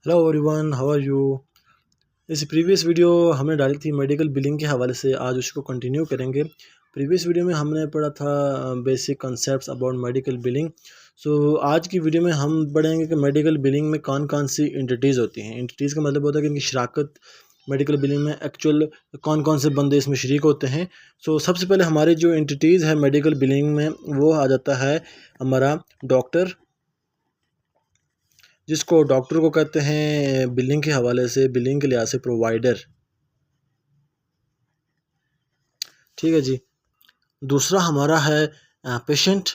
Hello everyone, how are you. इस previous video हमने डाली थी मेडिकल बिलिंग के हवाले से, आज उसको कंटिन्यू करेंगे। प्रीवियस वीडियो में हमने पढ़ा था basic concepts about medical billing. आज की वीडियो में हम पढ़ेंगे कि मेडिकल बिलिंग में कौन कौन सी एंटिटीज़ होती हैं। एंटिटीज़ का मतलब होता है कि इनकी शराकत मेडिकल बिलिंग में एक्चुअल कौन कौन से बंदे इसमें शरीक होते हैं। सबसे पहले हमारी जो एंटिटीज़ है मेडिकल बिलिंग में वो आ जाता है हमारा डॉक्टर, जिसको डॉक्टर को कहते हैं बिलिंग के हवाले से, बिलिंग के लिहाज से प्रोवाइडर। ठीक है जी। दूसरा हमारा है पेशेंट,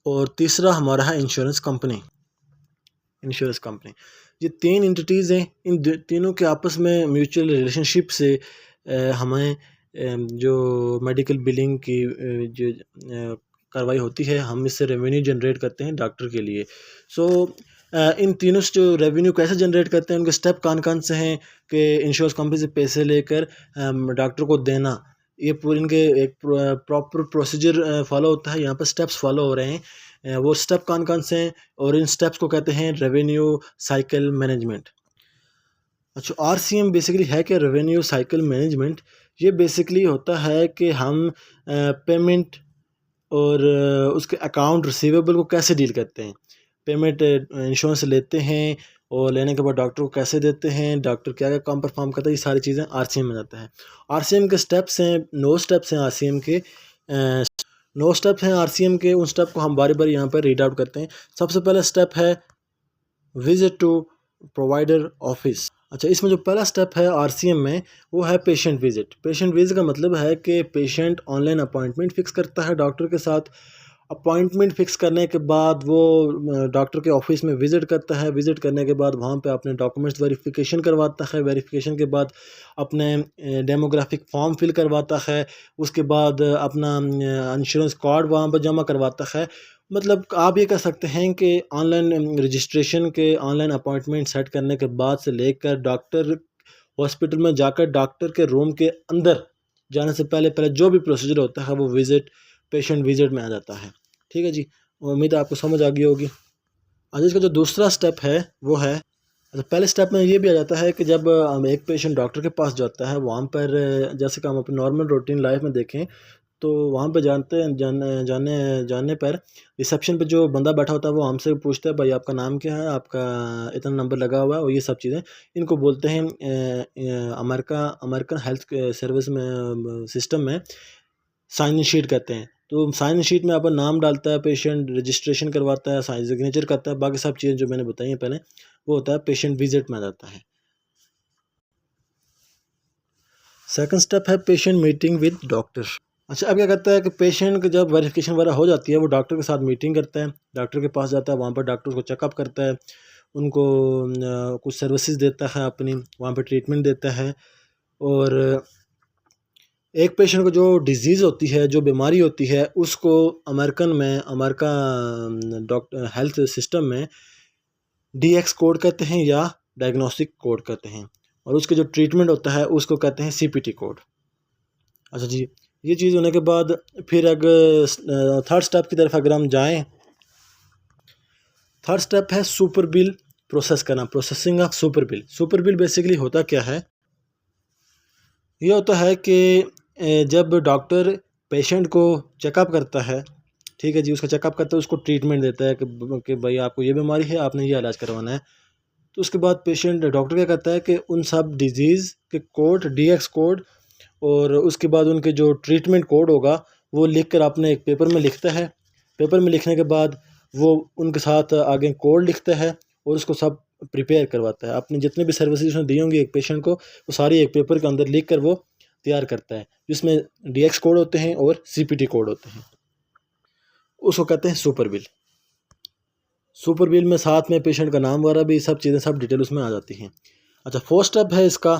और तीसरा हमारा है इंश्योरेंस कंपनी। ये तीन एंटिटीज़ हैं। इन तीनों के आपस में म्यूचुअल रिलेशनशिप से हमें जो मेडिकल बिलिंग की जो कार्रवाई होती है, हम इससे रेवेन्यू जनरेट करते हैं डॉक्टर के लिए। इन तीनों से जो रेवेन्यू कैसे जनरेट करते हैं, उनके स्टेप कौन कौन से हैं कि इंश्योरेंस कंपनी से पैसे लेकर डॉक्टर को देना, ये पूरे इनके एक प्रॉपर प्रोसीजर फॉलो होता है। यहाँ पर स्टेप्स फॉलो हो रहे हैं। वो स्टेप कौन कौन से हैं, और इन स्टेप्स को कहते हैं रेवेन्यू साइकिल मैनेजमेंट। अच्छा, आरसीएम बेसिकली है क्या? रेवेन्यू साइकिल मैनेजमेंट ये बेसिकली होता है कि हम पेमेंट और उसके अकाउंट रिसीवेबल को कैसे डील करते हैं। पेमेंट इंश्योरेंस लेते हैं और लेने के बाद डॉक्टर को कैसे देते हैं, डॉक्टर क्या क्या काम परफॉर्म करता है, ये सारी चीज़ें आरसीएम में जाता है। आरसीएम के स्टेप्स हैं, 9 स्टेप्स हैं आरसीएम के। 9 स्टेप्स हैं आरसीएम के। उन स्टेप को हम बारी बारी यहाँ पर रीड आउट करते हैं। सबसे पहला स्टेप है विजिट टू प्रोवाइडर ऑफिस। अच्छा, इसमें जो पहला स्टेप है आरसीएम में वो है पेशेंट विजिट। पेशेंट विजिट का मतलब है कि पेशेंट ऑनलाइन अपॉइंटमेंट फिक्स करता है डॉक्टर के साथ। अपॉइंटमेंट फिक्स करने के बाद वो डॉक्टर के ऑफिस में विज़िट करता है। विज़िट करने के बाद वहाँ पे अपने डॉक्यूमेंट्स वेरिफिकेशन करवाता है। वेरिफिकेशन के बाद अपने डेमोग्राफिक फॉर्म फिल करवाता है। उसके बाद अपना इंश्योरेंस कार्ड वहाँ पर जमा करवाता है। मतलब आप ये कह सकते हैं कि ऑनलाइन रजिस्ट्रेशन के, ऑनलाइन अपॉइंटमेंट सेट करने के बाद से लेकर डॉक्टर हॉस्पिटल में जाकर डॉक्टर के रूम के अंदर जाने से पहले पहले जो भी प्रोसीजर होता है वो विज़िट, पेशेंट विजिट में आ जाता है। ठीक है जी, उम्मीद है आपको समझ आ गई होगी। आज इसका जो दूसरा स्टेप है वो है, अच्छा पहले स्टेप में ये भी आ जाता है कि जब हम एक पेशेंट डॉक्टर के पास जाता है, वहाँ पर जैसे कि हम अपनी नॉर्मल रूटीन लाइफ में देखें तो वहाँ पे जानने पर रिसेप्शन पे जो बंदा बैठा होता है वो हमसे पूछता है, भाई आपका नाम क्या है, आपका इतना नंबर लगा हुआ है, और ये सब चीज़ें इनको बोलते हैं अमेरिकन हेल्थ सर्विस में सिस्टम में साइन इन शीट कहते हैं। तो साइन इन शीट में अपन नाम डालता है, पेशेंट रजिस्ट्रेशन करवाता है, साइन सिग्नेचर करता है, बाकी सब चीज़ें जो मैंने बताई हैं पहले, वो होता है पेशेंट विजिट में जाता है। सेकंड स्टेप है पेशेंट मीटिंग विद डॉक्टर। अच्छा, अब क्या करता है कि पेशेंट की जब वेरिफिकेशन वगैरह हो जाती है, वो डॉक्टर के साथ मीटिंग करता है, डॉक्टर के पास जाता है, वहाँ पर डॉक्टर उसको चेकअप करता है, उनको कुछ सर्विसेज देता है अपनी, वहाँ पर ट्रीटमेंट देता है। और एक पेशेंट को जो डिजीज़ होती है, जो बीमारी होती है, उसको अमेरिका डॉक्टर हेल्थ सिस्टम में डीएक्स कोड कहते हैं या डायग्नोस्टिक कोड कहते हैं, और उसके जो ट्रीटमेंट होता है उसको कहते हैं सीपीटी कोड। अच्छा जी, ये चीज़ होने के बाद फिर अगर थर्ड स्टेप की तरफ अगर हम जाएं, थर्ड स्टेप है सुपर बिल प्रोसेस करना, processing of super bill. Super bill basically होता क्या है? ये होता है कि जब डॉक्टर पेशेंट को चेकअप करता है, ठीक है जी, उसका चेकअप करता है, उसको ट्रीटमेंट देता है कि भाई आपको ये बीमारी है, आपने ये इलाज करवाना है। तो उसके बाद पेशेंट डॉक्टर क्या करता है कि उन सब डिजीज़ के कोड, डीएक्स कोड, और उसके बाद उनके जो ट्रीटमेंट कोड होगा वो लिख कर अपने एक पेपर में लिखता है। पेपर में लिखने के बाद वो उनके साथ आगे कोड लिखता है और उसको सब प्रिपेयर करवाता है। अपनी जितने भी सर्विसेज उसने दी होंगी एक पेशेंट को, वो सारी एक पेपर के अंदर लिख कर वो तैयार करता है, जिसमें डीएक्स कोड होते हैं और सीपीटी कोड होते हैं। उसको कहते हैं सुपर बिल। सुपर बिल में साथ में पेशेंट का नाम वगैरह भी, सब चीज़ें, सब डिटेल उसमें आ जाती हैं। अच्छा, फोर्थ स्टेप है इसका,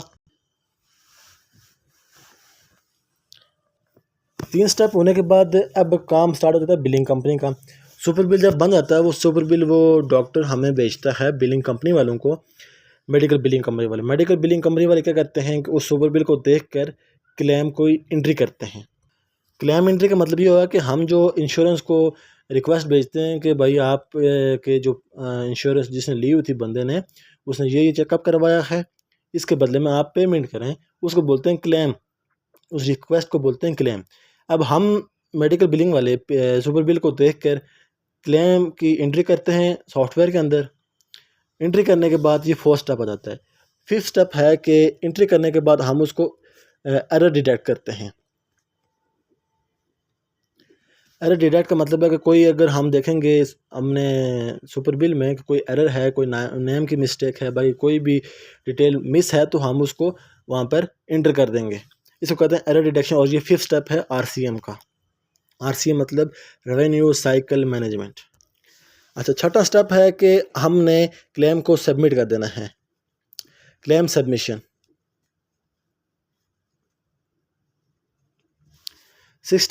3 स्टेप होने के बाद अब काम स्टार्ट हो जाता है बिलिंग कंपनी का। सुपर बिल जब बन जाता है, वो सुपर बिल वो डॉक्टर हमें बेचता है बिलिंग कंपनी वालों को। मेडिकल बिलिंग कंपनी वाले क्या करते हैं कि उस सुपर बिल को देखकर क्लेम को एंट्री करते हैं। क्लेम एंट्री का मतलब ये होगा कि हम जो इंश्योरेंस को रिक्वेस्ट भेजते हैं कि भाई आप के जो इंश्योरेंस जिसने ली हुई थी बंदे ने, उसने ये चेकअप करवाया है, इसके बदले में आप पेमेंट करें। उसको बोलते हैं क्लेम, उस रिक्वेस्ट को बोलते हैं क्लेम। अब हम मेडिकल बिलिंग वाले सुपर बिल को देख कर क्लेम की एंट्री करते हैं सॉफ्टवेयर के अंदर। एंट्री करने के बाद ये फोर्थ स्टेप आ जाता है। फिफ्थ स्टेप है कि एंट्री करने के बाद हम उसको एरर डिटेक्ट करते हैं। एरर डिटेक्ट का मतलब है कि कोई अगर हम देखेंगे हमने सुपर बिल में कि कोई एरर है, कोई नेम की मिस्टेक है, भाई कोई भी डिटेल मिस है, तो हम उसको वहाँ पर एंटर कर देंगे। इसको कहते हैं एरर डिटेक्शन। और ये फिफ्थ स्टेप है आरसीएम का। आरसीएम मतलब रेवेन्यू साइकिल मैनेजमेंट। अच्छा, छठा स्टेप है कि हमने क्लेम को सबमिट कर देना है, क्लेम सबमिशन। फिफ्थ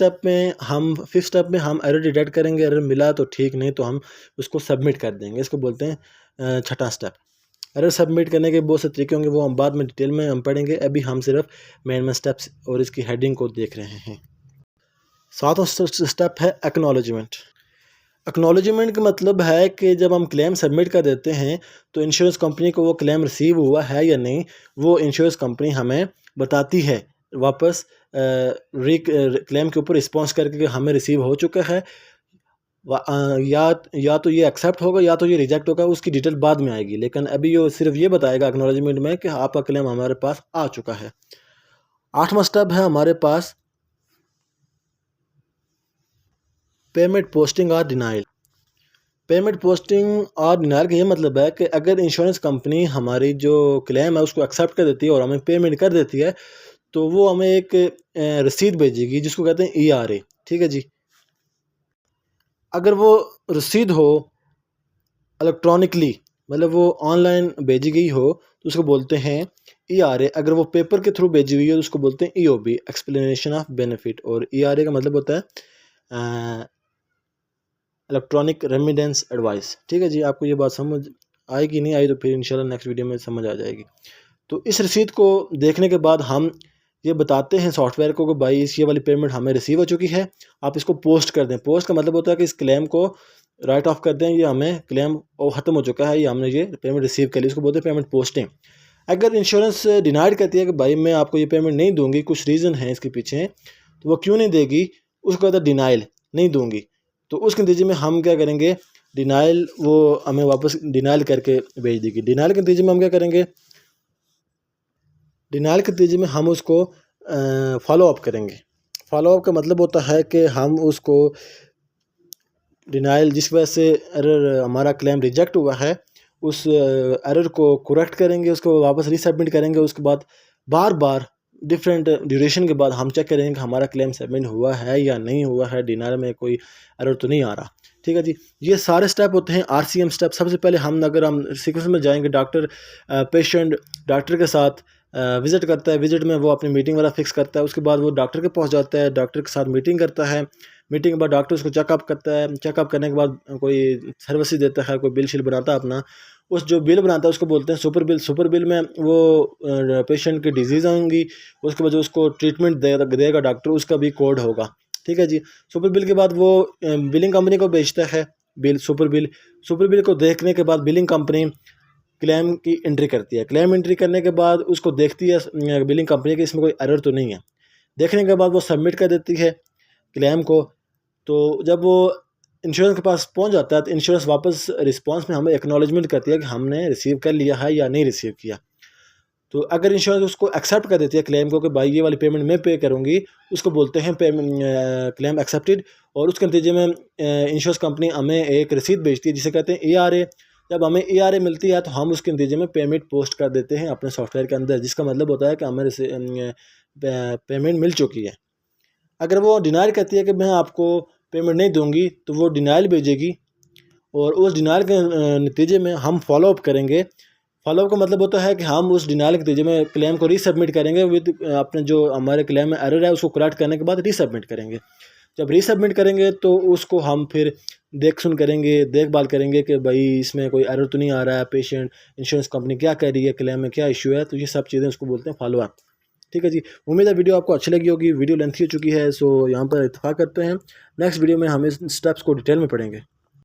स्टेप में हम एरर डिटेक्ट करेंगे, एरर मिला तो ठीक, नहीं तो हम उसको सबमिट कर देंगे। इसको बोलते हैं छठा स्टेप। एरर सबमिट करने के बहुत से तरीके होंगे, वो हम बाद में डिटेल में हम पढ़ेंगे। अभी हम सिर्फ मेन स्टेप्स और इसकी हेडिंग को देख रहे हैं। सातवां स्टेप है एक्नॉलेजमेंट। एक्नॉलेजमेंट का मतलब है कि जब हम क्लेम सबमिट कर देते हैं तो इंश्योरेंस कंपनी को वो क्लेम रिसीव हुआ है या नहीं, वो इंश्योरेंस कंपनी हमें बताती है वापस क्लेम के ऊपर रिस्पॉन्स करके कि हमें रिसीव हो चुका है, या तो ये एक्सेप्ट होगा या तो ये रिजेक्ट होगा। उसकी डिटेल बाद में आएगी, लेकिन अभी ये सिर्फ ये बताएगा एक्नॉलेजमेंट में कि आपका क्लेम हमारे पास आ चुका है। आठवां स्टेप है हमारे पास पेमेंट पोस्टिंग और डिनाइल। पेमेंट पोस्टिंग और डिनाइल का ये मतलब है कि अगर इंश्योरेंस कंपनी हमारी जो क्लेम है उसको एक्सेप्ट कर देती है और हमें पेमेंट कर देती है, तो वो हमें एक रसीद भेजेगी जिसको कहते हैं ERA। ठीक है जी। अगर वो रसीद हो इलेक्ट्रॉनिकली, मतलब वो ऑनलाइन भेजी गई हो, तो उसको बोलते हैं ERA। अगर वो पेपर के थ्रू भेजी हुई है तो उसको बोलते हैं EOB, एक्सप्लेनेशन ऑफ बेनिफिट। और ERA का मतलब होता है इलेक्ट्रॉनिक रेमिडेंस एडवाइस। ठीक है जी। आपको ये बात समझ आएगी, नहीं आई तो फिर इंशाल्लाह नेक्स्ट वीडियो में समझ आ जाएगी। तो इस रसीद को देखने के बाद हम ये बताते हैं सॉफ्टवेयर को कि भाई इस ये वाली पेमेंट हमें रिसीव हो चुकी है, आप इसको पोस्ट कर दें। पोस्ट का मतलब होता है कि इस क्लेम को राइट ऑफ कर दें, ये हमें क्लेम ख़त्म हो चुका है, ये हमने ये पेमेंट रिसीव कर ली, इसको बोलते हैं पेमेंट पोस्टिंग। अगर इंश्योरेंस डिनाइड करती है कि भाई मैं आपको ये पेमेंट नहीं दूंगी, कुछ रीज़न है इसके पीछे, तो वो क्यों नहीं देगी, उसको कहता है डिनाइल, नहीं दूंगी। तो उसके नतीजे में हम क्या करेंगे, डिनाइल वो हमें वापस डिनाइल करके भेज देगी। डिनाइल के नतीजे में हम क्या करेंगे, डिनाइल के नतीजे में हम उसको फॉलो अप करेंगे। फॉलो अप का मतलब होता है कि हम उसको डिनाइल जिस वजह से एरर हमारा क्लेम रिजेक्ट हुआ है, उस एरर को करेक्ट करेंगे, उसको वापस रीसबमिट करेंगे। उसके बाद बार बार डिफरेंट ड्यूरेशन के बाद हम चेक करेंगे कि हमारा क्लेम सबमिट हुआ है या नहीं हुआ है, डिनाइल में कोई एरर तो नहीं आ रहा। ठीक है जी। ये सारे स्टेप होते हैं RCM स्टेप। सबसे पहले अगर हम सीक्वेंस में जाएंगे, पेशेंट डॉक्टर के साथ विज़िट करता है, विज़िट में वो अपनी मीटिंग वाला फिक्स करता है। उसके बाद वो डॉक्टर के पास जाता है, डॉक्टर के साथ मीटिंग करता है। मीटिंग के बाद डॉक्टर उसको चेकअप करता है, चेकअप करने के बाद कोई सर्विस देता है, कोई बिल शिल बनाता है अपना। उस जो बिल बनाता है उसको बोलते हैं सुपर बिल। सुपर बिल में वो पेशेंट की डिजीज़ होंगी, उसके बाद जो उसको ट्रीटमेंट देगा डॉक्टर, उसका भी कोड होगा। ठीक है जी। सुपर बिल के बाद वो बिलिंग कंपनी को बेचता है सुपर बिल को देखने के बाद बिलिंग कंपनी क्लेम की एंट्री करती है। क्लेम एंट्री करने के बाद उसको देखती है बिलिंग कंपनी कि इसमें कोई एरर तो नहीं है। देखने के बाद वो सबमिट कर देती है क्लेम को। तो जब वो इंश्योरेंस के पास पहुंच जाता है तो इंश्योरेंस वापस रिस्पांस में हमें एक्नॉलेजमेंट करती है कि हमने रिसीव कर लिया है या नहीं रिसीव किया। तो अगर इंश्योरेंस उसको एक्सेप्ट कर देती है क्लेम को कि भाई ये वाली पेमेंट मैं पे करूँगी, उसको बोलते हैं क्लेम एक्सेप्टेड। और उसके नतीजे में इंश्योरेंस कंपनी हमें एक रसीद भेजती है जिसे कहते हैं ERA। जब हमें ERA मिलती है तो हम उसके नतीजे में पेमेंट पोस्ट कर देते हैं अपने सॉफ्टवेयर के अंदर, जिसका मतलब होता है कि हमें पेमेंट मिल चुकी है। अगर वो डिनाइल करती है कि मैं आपको पेमेंट नहीं दूंगी, तो वो डिनाइल भेजेगी और उस डिनाइल के नतीजे में हम फॉलोअप करेंगे। फॉलोअप का मतलब होता है कि हम उस डिनाइल के नतीजे में क्लेम को रीसबमिट करेंगे विद अपने जो हमारे क्लेम में एरर है उसको करेक्ट करने के बाद रीसबमिट करेंगे। जब रीसबमिट करेंगे तो उसको हम फिर देखभाल करेंगे कि भाई इसमें कोई एरर तो नहीं आ रहा है, पेशेंट इंश्योरेंस कंपनी क्या कह रही है, क्लेम में क्या इशू है। तो ये सब चीज़ें उसको बोलते हैं फॉलोअप। ठीक है जी। उम्मीद है वीडियो आपको अच्छी लगी होगी। वीडियो लेंथी हो चुकी है, सो यहाँ पर इत्तेफाक करते हैं। नेक्स्ट वीडियो में हम इस स्टेप्स को डिटेल में पढ़ेंगे।